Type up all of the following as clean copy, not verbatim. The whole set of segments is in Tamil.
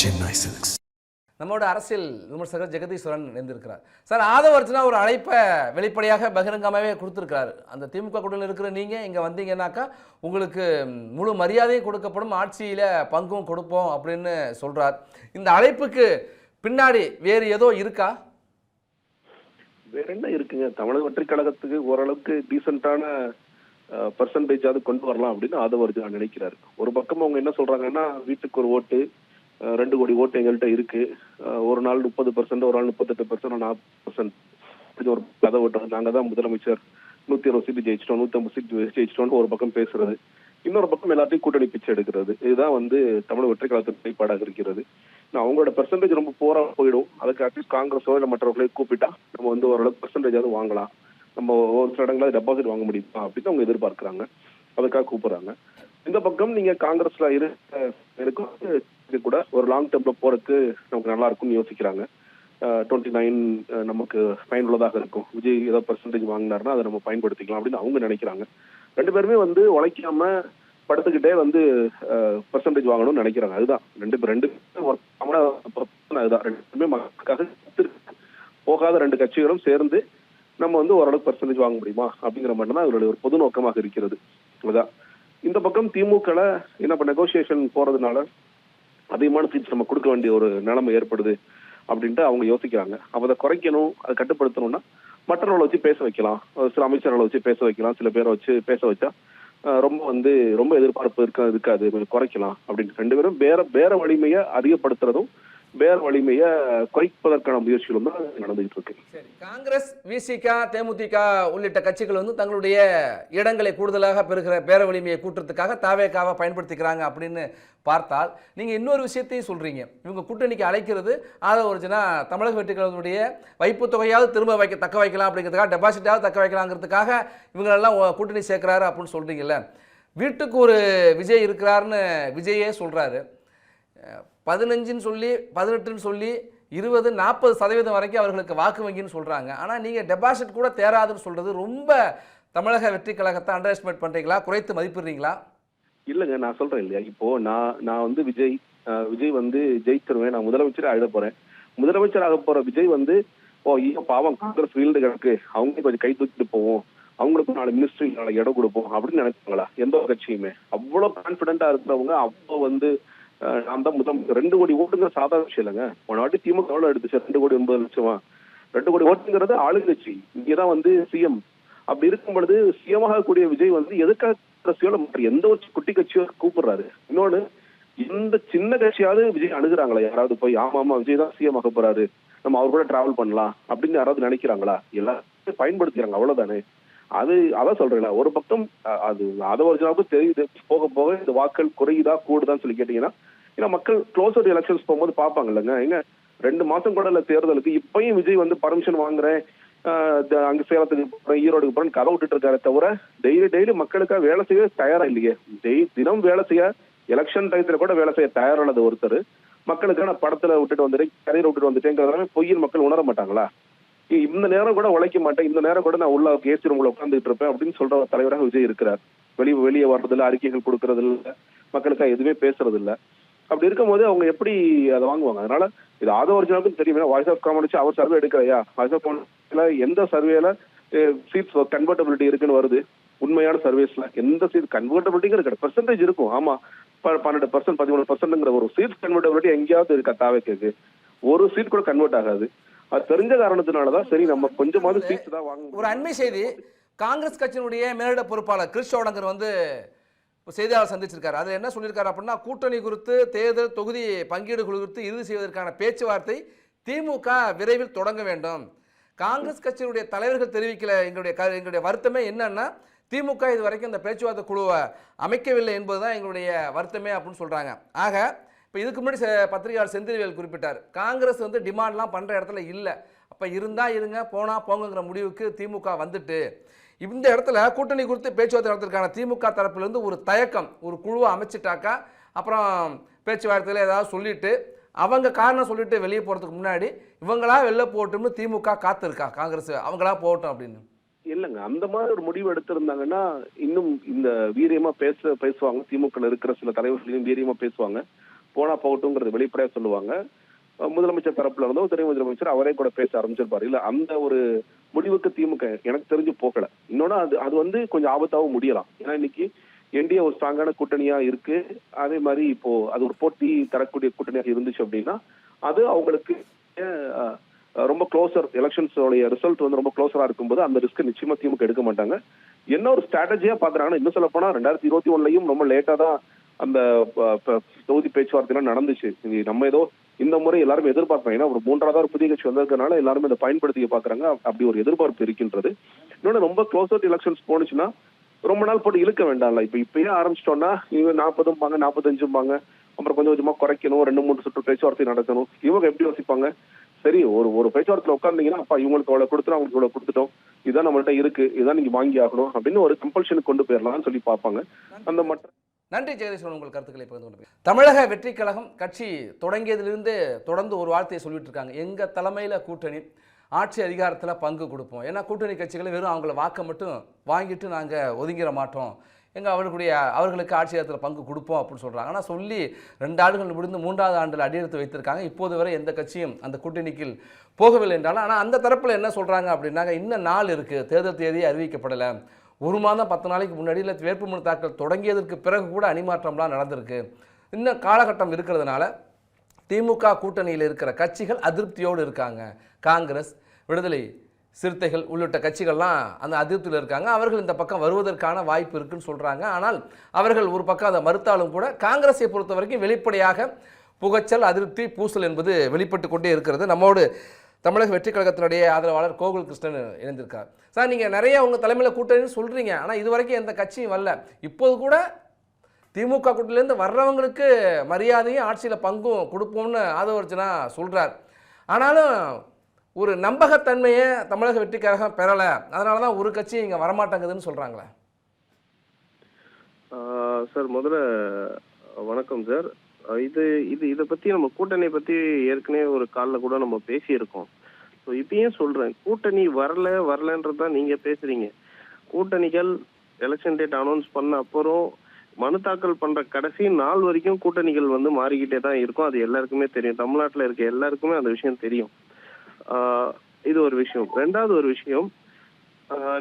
Chennai Silks. நம்மோட அரசியல் விமர்சகர் ஜெகதீஸ்வரன் இருந்திருக்கிறார். சார், ஆதவ அர்ஜுனா ஒரு அழைப்பை வெளிப்படையாக பகிரங்கமாகவே கொடுத்துருக்கிறாரு. அந்த திமுக கூட்டணியில் இருக்கிற நீங்கள் இங்கே வந்தீங்கன்னாக்கா உங்களுக்கு முழு மரியாதையும் கொடுக்கப்படும், ஆட்சியில் பங்கும் கொடுப்போம் அப்படின்னு சொல்கிறார். இந்த அழைப்புக்கு பின்னாடி வேறு ஏதோ இருக்கா? வேற என்ன இருக்குங்க? தமிழக வெற்றி கழகத்துக்கு ஓரளவுக்கு டீசென்டான பர்சன்டேஜாவது கொண்டு வரலாம் அப்படின்னு ஆதவ அர்ஜுனா நினைக்கிறாரு. ஒரு பக்கம் அவங்க என்ன சொல்றாங்கன்னா, வீட்டுக்கு ஒரு ஓட்டு 2 கோடி ஓட்டு எங்கள்கிட்ட இருக்கு, ஒரு நாள் 30%, ஒரு நாள் 38%, 40% ஒரு கதை ஓட்டுறது, நாங்க தான் முதலமைச்சர், 120 சீட்டு ஜெயிச்சிட்டோம், 150 சீட்டு ஜெயிச்சிட்டோம்னு ஒரு பக்கம் பேசுறது, இன்னொரு பக்கம் எல்லாத்தையும் கூட்டணி பிச்சை எடுக்கிறது. இதுதான் தமிழக வெற்றி கழகத்தின் நிலைப்பாடாக இருக்கிறது. அவங்களோட பெர்சன்டேஜ் ரொம்ப போரா போயிடும். அதுக்கு அட்லீஸ்ட் காங்கிரஸோ இல்லை மற்றவர்களை கூப்பிட்டா நம்ம ஓரளவுக்கு பெர்சன்டேஜாவது வாங்கலாம், நம்ம ஒரு சில இடங்களாவது டெபாசிட் வாங்க முடியுமா அப்படின்னு அவங்க எதிர்பார்க்கிறாங்க. அதுக்காக கூப்பிடுறாங்க. இந்த பக்கம் நீங்க காங்கிரஸ்ல இருக்க கூட ஒரு லாங் டேர்ம்ல போறதுக்கு நமக்கு நல்லா இருக்கும்னு யோசிக்கிறாங்க. 29 நமக்கு பயனுள்ளதாக இருக்கும். விஜய் ஏதோ பெர்சன்டேஜ் வாங்கினாருன்னா அதை நம்ம பயன்படுத்திக்கலாம் அப்படின்னு அவங்க நினைக்கிறாங்க. ரெண்டு பேருமே உழைக்காம படுத்துக்கிட்டே பெர்சன்டேஜ் வாங்கணும்னு நினைக்கிறாங்க. அதுதான் ரெண்டு அதுதான் ரெண்டு பேருமே மக்களுக்காக போகாத ரெண்டு கட்சிகளும் சேர்ந்து நம்ம ஓரளவுக்கு பெர்சன்டேஜ் வாங்க முடியுமா அப்படிங்கிற மட்டும் தான் அவருடைய ஒரு பொது நோக்கமாக இருக்கிறது. அதுதான் இந்த பக்கம் திமுக என்ன நெகோசியேஷன் போறதுனால அதிகமான சீட்ஸ் நம்ம கொடுக்க வேண்டிய ஒரு நிலைமை ஏற்படுது அப்படின்ட்டு அவங்க யோசிக்கிறாங்க. அதை குறைக்கணும், அதை கட்டுப்படுத்தணும்னா மற்றவர்களை வச்சு பேச வைக்கலாம், சில அமைச்சர்களை வச்சு பேச வைக்கலாம், சில பேரை வச்சு பேச வச்சா ரொம்ப எதிர்பார்ப்பு இருக்காது, குறைக்கலாம் அப்படின்னு ரெண்டு பேரும் பேர வலிமையை அதிகப்படுத்துறதும் வேற வலிமையை குறைப்பதற்கான முயற்சிகளும் தான் நடந்துகிட்டு இருக்கு. சரி, காங்கிரஸ், விசிக, தேமுதிக உள்ளிட்ட கட்சிகள் தங்களுடைய இடங்களை கூடுதலாக பெறுகிற பேர வலிமையை கூட்டுறதுக்காக தாவேக்காவை பயன்படுத்திக்கிறாங்க அப்படின்னு பார்த்தால், நீங்க இன்னொரு விஷயத்தையும் சொல்றீங்க. இவங்க கூட்டணிக்கு அழைக்கிறது ஆதவ அர்ஜுனா தமிழக வெற்றி கழகத்துடைய வைப்பு தொகையாவது திரும்ப தக்க வைக்கலாம் அப்படிங்கிறதுக்காக, டெபாசிட்டாவது தக்க வைக்கலாங்கிறதுக்காக இவங்களெல்லாம் கூட்டணி சேர்க்கிறாரு அப்படின்னு சொல்றீங்கல்ல. வீட்டுக்கு ஒரு விஜய் இருக்கிறாருன்னு விஜயே சொல்றாரு. 15ன்னு சொல்லி 18ன்னு சொல்லி 20-40% வரைக்கும் அவர்களுக்கு வாக்கு வங்கின்னு சொல்கிறாங்க. ஆனால் நீங்கள் டெபாசிட் கூட தேராதுன்னு சொல்கிறது ரொம்ப தமிழக வெற்றி கழகத்தை அண்டர் எஸ்டிமேட் பண்ணுறீங்களா, குறைத்து மதிப்பிடுறீங்களா? இல்லைங்க, நான் சொல்கிறேன் இல்லையா, இப்போ நான் விஜய் ஜெயிச்சிருவேன், நான் முதலமைச்சர் ஆகிட போகிறேன், முதலமைச்சர் ஆக போகிற விஜய் பாவம் காங்கிரஸ் வீழ்ந்து கிடக்கு, அவங்க கொஞ்சம் கை தூக்கிட்டு போவோம், அவங்களுக்கும் 4 மினிஸ்ட்ரி 4 இடம் கொடுப்போம் அப்படின்னு நினைப்பாங்களா? எந்த ஒரு கட்சியுமே அவ்வளோ கான்ஃபிடென்ட்டா இருக்கிறவங்க அவ்வளோ நான் தான் 2 கோடி ஓட்டுங்கிற சாதாரண விஷயம் இல்லைங்க. போன வாட்டி திமுக எவ்வளவு எடுத்துச்சு? 2 கோடி 80 லட்சமா? 2 கோடி ஓட்டுங்கிறது ஆளுங்கட்சி, இங்கதான் சிஎம். அப்படி இருக்கும் பொழுது சிஎம் ஆகக்கூடிய விஜய் எதுக்காக மற்ற எந்த ஒரு குட்டி கட்சியோ கூப்பிடுறாரு? இன்னொன்னு, எந்த சின்ன கட்சியாவது விஜய் அணுகுறாங்களா? யாராவது போய் ஆமா விஜய் தான் சிஎம் ஆக போறாரு, நம்ம அவர் கூட டிராவல் பண்ணலாம் அப்படின்னு யாராவது நினைக்கிறாங்களா? எல்லாரும் பயன்படுத்திக்கிறாங்க, அவ்வளவுதானே. அதான் சொல்றேன். ஒரு பக்கம் ஆதவ அர்ஜுனாவுக்கு தெரியுது, போக போக இந்த வாக்கள் குறையுதா கூடுதான்னு சொல்லி கேட்டீங்கன்னா, ஏன்னா மக்கள் க்ளோசர் எலெக்ஷன்ஸ் போகும்போது பார்ப்பாங்க இல்லைங்க. எங்க 2 மாசம் கூட இல்ல தேர்தலுக்கு, இப்பயும் விஜய் பர்மிஷன் வாங்குறேன், அங்க சேலத்துக்கு போறேன், ஈரோடுக்கு போறேன் கதை விட்டுட்டு இருக்காரு தவிர டெய்லி மக்களுக்காக வேலை செய்ய தயாரா இல்லையே. தினம் வேலை செய்ய, எலெக்ஷன் டயத்துல கூட வேலை செய்ய தயாரானது ஒருத்தர் மக்களுக்கான படத்துல விட்டுட்டு வந்துட்டேன், கரையில விட்டுட்டு வந்துட்டேங்கிறதால பொய்யின் மக்கள் உணர மாட்டாங்களா? இந்த நேரம் கூட உழைக்க மாட்டேன், இந்த நேரம் கூட நான் உள்ள ஏசி ரூம்ல உட்காந்துட்டு இருப்பேன் அப்படின்னு சொல்ற தலைவராக விஜய் இருக்கிறார். வெளியே வர்றதில்ல, அறிக்கைகள் கொடுக்கறது இல்ல, மக்களுக்காக எதுவுமே பேசுறது இல்ல. அப்படி இருக்கும் போது அவங்க எப்படி அதை வாங்குவாங்க? அதனால இது ஆதவ அர்ஜுனாவுக்கும் தெரியும். வாய்ஸ் ஆஃப் காமன் அவர் சர்வே எடுக்கலையா? வாய்ஸ் ஆஃப் காமன் எந்த சர்வேல சீட்ஸ் கன்வெர்டபிலிட்டி இருக்குன்னு வருது? உண்மையான சர்வேஸ்ல எந்த சீட் கன்வெர்டபிலிட்டிங்கிற கிடையாது. பெர்சன்டேஜ் இருக்கும், ஆமா 12%, 13%ங்கிற ஒரு சீட் கன்வெர்டபிலிட்டி எங்கேயாவது இருக்கா? தாவேக்கு ஒரு சீட் கூட கன்வெர்ட் ஆகாது. அது தெரிஞ்ச காரணத்தினாலதான் சரி நம்ம கொஞ்சமாவது சீட்ஸ் தான் வாங்க. ஒரு அண்மை செய்தி, காங்கிரஸ் கட்சியினுடைய மேலிட பொறுப்பாளர் கிறிஸ் சோடங்கர் செய்தியாளர் சந்திச்சிருக்காரு. அதில் என்ன சொல்லியிருக்காரு அப்படின்னா, கூட்டணி குறித்து, தேர்தல் தொகுதி பங்கீடு குறித்து இறுதி செய்வதற்கான பேச்சுவார்த்தை திமுக விரைவில் தொடங்க வேண்டும். காங்கிரஸ் கட்சியினுடைய தலைவர்கள் தெரிவிக்கல. எங்களுடைய வருத்தமே என்னன்னா, திமுக இது வரைக்கும் இந்த பேச்சுவார்த்தை குழுவை அமைக்கவில்லை என்பதுதான் எங்களுடைய வருத்தமே அப்படின்னு சொல்றாங்க. ஆக இப்போ இதுக்கு முன்னாடி பத்திரிகையாளர் செந்தில்வேல் குறிப்பிட்டார், காங்கிரஸ் டிமாண்ட்லாம் பண்ணுற இடத்துல இல்லை, அப்போ இருந்தால் இருங்க போனால் போங்கிற முடிவுக்கு திமுக வந்துட்டு, இந்த இடத்துல கூட்டணி குறித்து பேச்சுவார்த்தை நடத்துறதுக்கான திமுக தரப்புலேருந்து ஒரு தயக்கம், ஒரு குழுவை அமைச்சிட்டாக்கா அப்புறம் பேச்சுவார்த்தையில் ஏதாவது சொல்லிட்டு அவங்க காரணம் சொல்லிட்டு வெளியே போகிறதுக்கு முன்னாடி இவங்களா வெளில போகட்டும்னு திமுக காத்திருக்கா காங்கிரஸ், அவங்களா போகட்டும் அப்படின்னு? இல்லைங்க, அந்த மாதிரி ஒரு முடிவு எடுத்திருந்தாங்கன்னா இன்னும் இந்த வீரியமா பேசுவாங்க. திமுக இருக்கிற சில தலைவர்களையும் வீரியமா பேசுவாங்க. போனா போகட்டும்ங்கிறது வெளிப்படையா சொல்லுவாங்க. முதலமைச்சர் தரப்புல இருந்தோ துணை முதலமைச்சர் அவரே கூட பேச ஆரம்பிச்சிருப்பாரு. இல்ல அந்த ஒரு முடிவுக்கு திமுக எனக்கு தெரிஞ்சு போகல. இன்னொன்னு அது வந்து கொஞ்சம் ஆபத்தாவும் முடியலாம். ஏன்னா இன்னைக்கு என்டிஏ ஒரு ஸ்ட்ராங்கான கூட்டணியா இருக்கு. அதே மாதிரி இப்போ அது ஒரு போட்டி தரக்கூடிய கூட்டணியாக இருந்துச்சு அப்படின்னா அது அவங்களுக்கு ரொம்ப க்ளோசர் எலெக்ஷன்ஸோடைய ரிசல்ட் வந்து ரொம்ப க்ளோசரா இருக்கும்போது அந்த ரிஸ்க் நிச்சயமா திமுக எடுக்க மாட்டாங்க. என்ன ஒரு ஸ்ட்ராட்டஜியா பாக்குறாங்கன்னா, இன்னும் சொல்ல போனா 2021லயும் ரொம்ப லேட்டா தான் அந்த தொகுதி பேச்சுவார்த்தை நடந்துச்சு. நம்ம ஏதோ இந்த முறை எல்லாரும் எதிர்பார்ப்பாங்க. ஏன்னா ஒரு 3வது புதிய கட்சி வந்ததுனால எல்லாருமே அதை பயன்படுத்திக்க பாக்குறாங்க. அப்படி ஒரு எதிர்பார்ப்பு இருக்கின்றது. இன்னொன்னு ரொம்ப க்ளோசர் எலெக்ஷன்ஸ் போனுச்சுன்னா ரொம்ப நாள் போட்டு இழுக்க வேண்டாம்ல. இப்பயே ஆரம்பிச்சிட்டோம்னா இவங்க 40 45 அப்புறம் கொஞ்சம் கொஞ்சமா குறைக்கணும், 2-3 சுற்று பேச்சுவார்த்தை நடத்தணும். இவங்க எப்படி யோசிப்பாங்க? சரி ஒரு பேச்சுவார்த்தையில உட்கார்ந்தீங்கன்னா அப்பா இவங்களுக்கு அவ்வளவு கொடுத்துரும், அவங்களுக்கு இவ்வளவு கொடுத்துட்டோம், இதான் நம்மள்ட்ட இருக்கு, இதான் நீங்க வாங்கி ஆகணும் அப்படின்னு ஒரு கம்பல்ஷனுக்கு கொண்டு போயிடலாம்னு சொல்லி பார்ப்பாங்க. அந்த மற்ற நன்றி ஜெகதீஸ்வரன், உங்கள் கருத்துக்களை பகிர்ந்து கொண்டு. தமிழக வெற்றி கழகம் கட்சி தொடங்கியதிலிருந்து தொடர்ந்து ஒரு வார்த்தையை சொல்லிட்டு இருக்காங்க, எங்க தலைமையில கூட்டணி, ஆட்சி அதிகாரத்தில் பங்கு கொடுப்போம். ஏன்னா கூட்டணி கட்சிகளை வெறும் அவங்கள வாக்கை மட்டும் வாங்கிட்டு நாங்கள் ஒதுங்கிட மாட்டோம், அவர்களுக்கு ஆட்சி அதிகாரத்தில் பங்கு கொடுப்போம் அப்படின்னு சொல்கிறாங்க. ஆனால் சொல்லி 2 ஆண்டுகள் முடிந்து 3வது ஆண்டில் அடியெடுத்து வைத்திருக்காங்க. இப்போது வரை எந்த கட்சியும் அந்த கூட்டணிக்கு போகவில்லை என்றாலும், ஆனால் அந்த தரப்பில் என்ன சொல்கிறாங்க அப்படின்னாங்க, இன்னும் நாள் இருக்குது, தேர்தல் தேதி அறிவிக்கப்படலை, 1 மாதம் 10 நாளைக்கு முன்னாடி இல்லை வேட்புமனு தாக்கல் தொடங்கியதற்கு பிறகு கூட அணிமாற்றம்லாம் நடந்திருக்கு, இன்னும் காலகட்டம் இருக்கிறதுனால திமுக கூட்டணியில் இருக்கிற கட்சிகள் அதிருப்தியோடு இருக்காங்க. காங்கிரஸ், விடுதலை சிறுத்தைகள் உள்ளிட்ட கட்சிகள்லாம் அந்த அதிருப்தியில் இருக்காங்க. அவர்கள் இந்த பக்கம் வருவதற்கான வாய்ப்பு இருக்குன்னு சொல்கிறாங்க. ஆனால் அவர்கள் ஒரு பக்கம் அதை மறுத்தாலும் கூட காங்கிரஸை பொறுத்த வரைக்கும் வெளிப்படையாக புகைச்சல், அதிருப்தி, பூசல் என்பது வெளிப்பட்டு கொண்டே இருக்கிறது. நம்மோடு தமிழக வெற்றி கழகத்தினுடைய ஆதரவாளர் கோகுல் கிருஷ்ணன் இணைந்திருக்கார். சார், நீங்கள் நிறைய உங்கள் தலைமையில் கூட்டணின்னு சொல்கிறீங்க, ஆனால் இது வரைக்கும் எந்த கட்சியும் வரல. இப்போது கூட திமுக கூட்டணியிலேருந்து வர்றவங்களுக்கு மரியாதையும் ஆட்சியில் பங்கும் கொடுப்போம்னு ஆதவர்ஜனா சொல்கிறார். ஆனாலும் ஒரு நம்பகத்தன்மையை தமிழக வெற்றி கழகம் பெறலை, அதனால தான் ஒரு கட்சி இங்கே வரமாட்டேங்குதுன்னு சொல்கிறாங்களே. சார், முதல்ல வணக்கம் சார். இதை பற்றி நம்ம கூட்டணி பற்றி ஏற்கனவே ஒரு காலில் கூட நம்ம பேசியிருக்கோம். ஸோ இப்பயும் சொல்கிறேன், கூட்டணி வரலன்றதான் நீங்கள் பேசுகிறீங்க. கூட்டணிகள் எலெக்ஷன் டேட் அனௌன்ஸ் பண்ண அப்புறம் மனு தாக்கல் பண்ற கடைசி நாள் வரைக்கும் கூட்டணிகள் வந்து மாறிக்கிட்டே தான் இருக்கும். அது எல்லாருக்குமே தெரியும், தமிழ்நாட்டில் இருக்க எல்லாருக்குமே அந்த விஷயம் தெரியும். இது ஒரு விஷயம். 2வது ஒரு விஷயம்,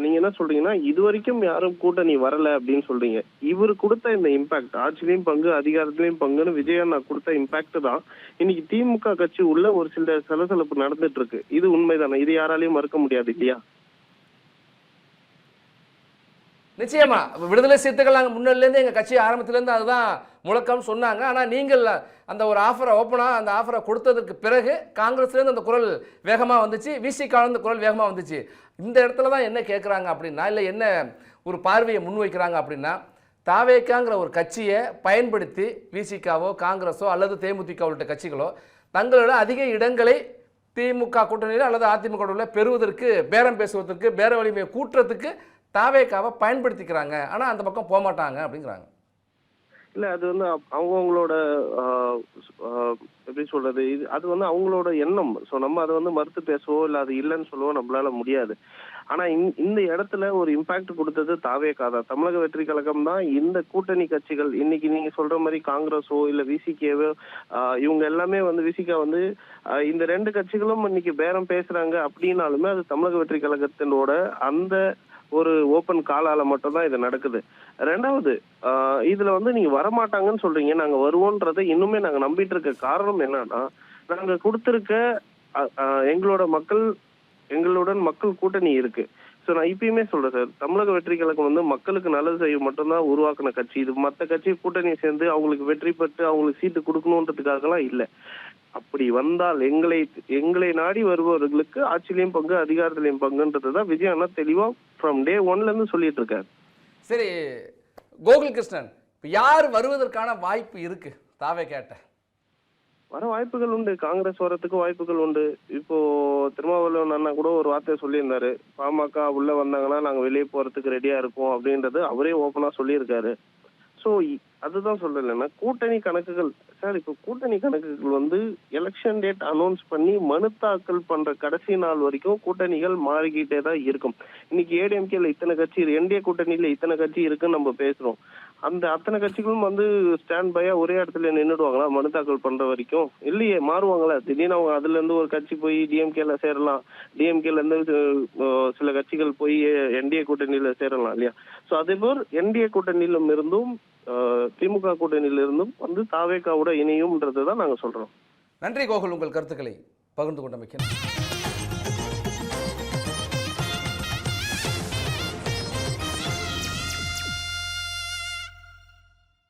நீங்க என்ன சொல்றீங்கன்னா, இது வரைக்கும் யாரும் கூட்டணி வரல அப்படின்னு சொல்றீங்க. இவர் கொடுத்த இந்த இம்பாக்ட், ஆட்சியிலையும் பங்கு அதிகாரத்திலையும் பங்குன்னு விஜயண்ணா கொடுத்த இம்பாக்ட் தான் இன்னைக்கு திமுக கட்சி உள்ள ஒரு சில சலசலப்பு நடந்துட்டு இருக்கு. இது உண்மைதானே? இது யாராலையும் மறுக்க முடியாது இல்லையா? நிச்சயமா விடுதலை சிறுத்தைகள் நாங்கள் முன்னிலேருந்து எங்கள் கட்சி ஆரம்பத்திலேருந்து அதுதான் முழக்கம்னு சொன்னாங்க. ஆனால் நீங்கள் அந்த ஒரு ஆஃபரை ஓப்பனாக அந்த ஆஃபரை கொடுத்ததுக்கு பிறகு காங்கிரஸ்லேருந்து அந்த குரல் வேகமாக வந்துச்சு, விசிகாலேருந்து குரல் வேகமாக வந்துச்சு. இந்த இடத்துல தான் என்ன கேட்குறாங்க அப்படின்னா, இல்லை என்ன ஒரு பார்வையை முன்வைக்கிறாங்க அப்படின்னா, தாவேக்காங்கிற ஒரு கட்சியை பயன்படுத்தி விசிகாவோ காங்கிரஸோ அல்லது தேமுதிக உள்ளிட்ட கட்சிகளோ தங்களோட அதிக இடங்களை திமுக கூட்டணியில் அல்லது அதிமுக கூட்டணியில் பெறுவதற்கு, பேரம் பேசுவதற்கு, பேர வலிமையை கூட்டுறதுக்கு தாவேக்காவை பயன்படுத்திக்கிறாங்க. ஆனால் அந்த பக்கம் போக மாட்டாங்க அப்படிங்கிறாங்க. இல்ல, அது வந்து அவங்களோட எப்படி சொல்றது, அது வந்து அவங்களோட எண்ணம். ஸோ நம்ம அதை வந்து மறுத்து பேசவோ இல்லை அது இல்லைன்னு சொல்லவோ நம்மளால முடியாது. ஆனா இந்த இடத்துல ஒரு இம்பாக்ட் கொடுத்தது தாவேக்கா தான். தமிழக வெற்றி கழகம் தான் இந்த கூட்டணி கட்சிகள் இன்னைக்கு நீங்க சொல்ற மாதிரி காங்கிரஸோ இல்ல விசிகேவோ இவங்க எல்லாமே வந்து விசிகா வந்து இந்த 2 கட்சிகளும் இன்னைக்கு பேரம் பேசுறாங்க அப்படின்னாலுமே அது தமிழக வெற்றி கழகத்தினோட அந்த ஒரு ஓப்பன் காலால மட்டும் தான் இது நடக்குது. 2வது, இதுல வந்து நீங்க வரமாட்டாங்கன்னு சொல்றீங்க, நாங்க வருவோன்றதை இன்னுமே நாங்க நம்பிட்டு இருக்க காரணம் என்னன்னா, நாங்க கொடுத்திருக்க எங்களுடன் மக்கள் கூட்டணி இருக்கு. ஸோ நான் இப்பயுமே சொல்றேன் சார், தமிழக வெற்றி கழகம் வந்து மக்களுக்கு நல்லது செய்ய மட்டும்தான் உருவாக்குன கட்சி. இது மற்ற கட்சி கூட்டணி சேர்ந்து அவங்களுக்கு வெற்றி பெற்று அவங்களுக்கு சீட்டு கொடுக்கணுன்றதுக்காகலாம் இல்லை. அப்படி வந்தால் எங்களை நாடி வருபவர்களுக்கு ஆட்சியிலையும் பங்கு அதிகாரத்திலையும் பங்குன்றதுதான் விஜய் அண்ணா தெளிவா ஃப்ரம் டே 1ல இருந்து சொல்லிட்டு இருக்காரு. சரி கோகுல் கிருஷ்ணன், யார் வருவதற்கான வாய்ப்பு இருக்கு? தாவே கேட்ட வர வாய்ப்புகள் உண்டு, காங்கிரஸ் வரத்துக்கு வாய்ப்புகள் உண்டு. இப்போ திருமாவளவன் அண்ணா கூட ஒரு வார்த்தையை சொல்லியிருந்தாரு, பாமக உள்ள வந்தாங்கன்னா நாங்க வெளியே போறதுக்கு ரெடியா இருக்கோம் அப்படின்றது அவரே ஓப்பனா சொல்லியிருக்காரு. ஸோ அதுதான் சொல்லலைன்னா கூட்டணி கணக்குகள் சார், இப்போ கூட்டணி கணக்குகள் வந்து எலெக்ஷன் டேட் அனௌன்ஸ் பண்ணி மனு தாக்கல் பண்ற கடைசி நாள் வரைக்கும் கூட்டணிகள் மாறிக்கிட்டே தான் இருக்கும். இன்னைக்கு ஏடிஎம்கேல இத்தனை கட்சி, என்டிஏ கூட்டணியில இத்தனை கட்சி இருக்குன்னு நம்ம பேசுறோம். அந்த அத்தனை கட்சிகளும் வந்து ஸ்டாண்ட் பையா ஒரே இடத்துல நின்றுடுவாங்களா மனு தாக்கல் பண்ற வரைக்கும்? இல்லையே, மாறுவாங்களா? திடீர்னு அவங்க அதுல இருந்து ஒரு கட்சி போய் டிஎம்கேல சேரலாம், டிஎம்கேல இருந்து சில கட்சிகள் போய் என்டிஏ கூட்டணியில சேரலாம் இல்லையா? சோ அதே போல் என்டிஏ கூட்டணியிலும் இருந்தும் திமுக கூட்டணியில இருந்தும் வந்து தாவேகாவோட இணையும்ன்றதுதான் நாங்க சொல்றோம். நன்றி கோகுல், உங்கள் கருத்துக்களை பகிர்ந்து கொண்டமைக்கு.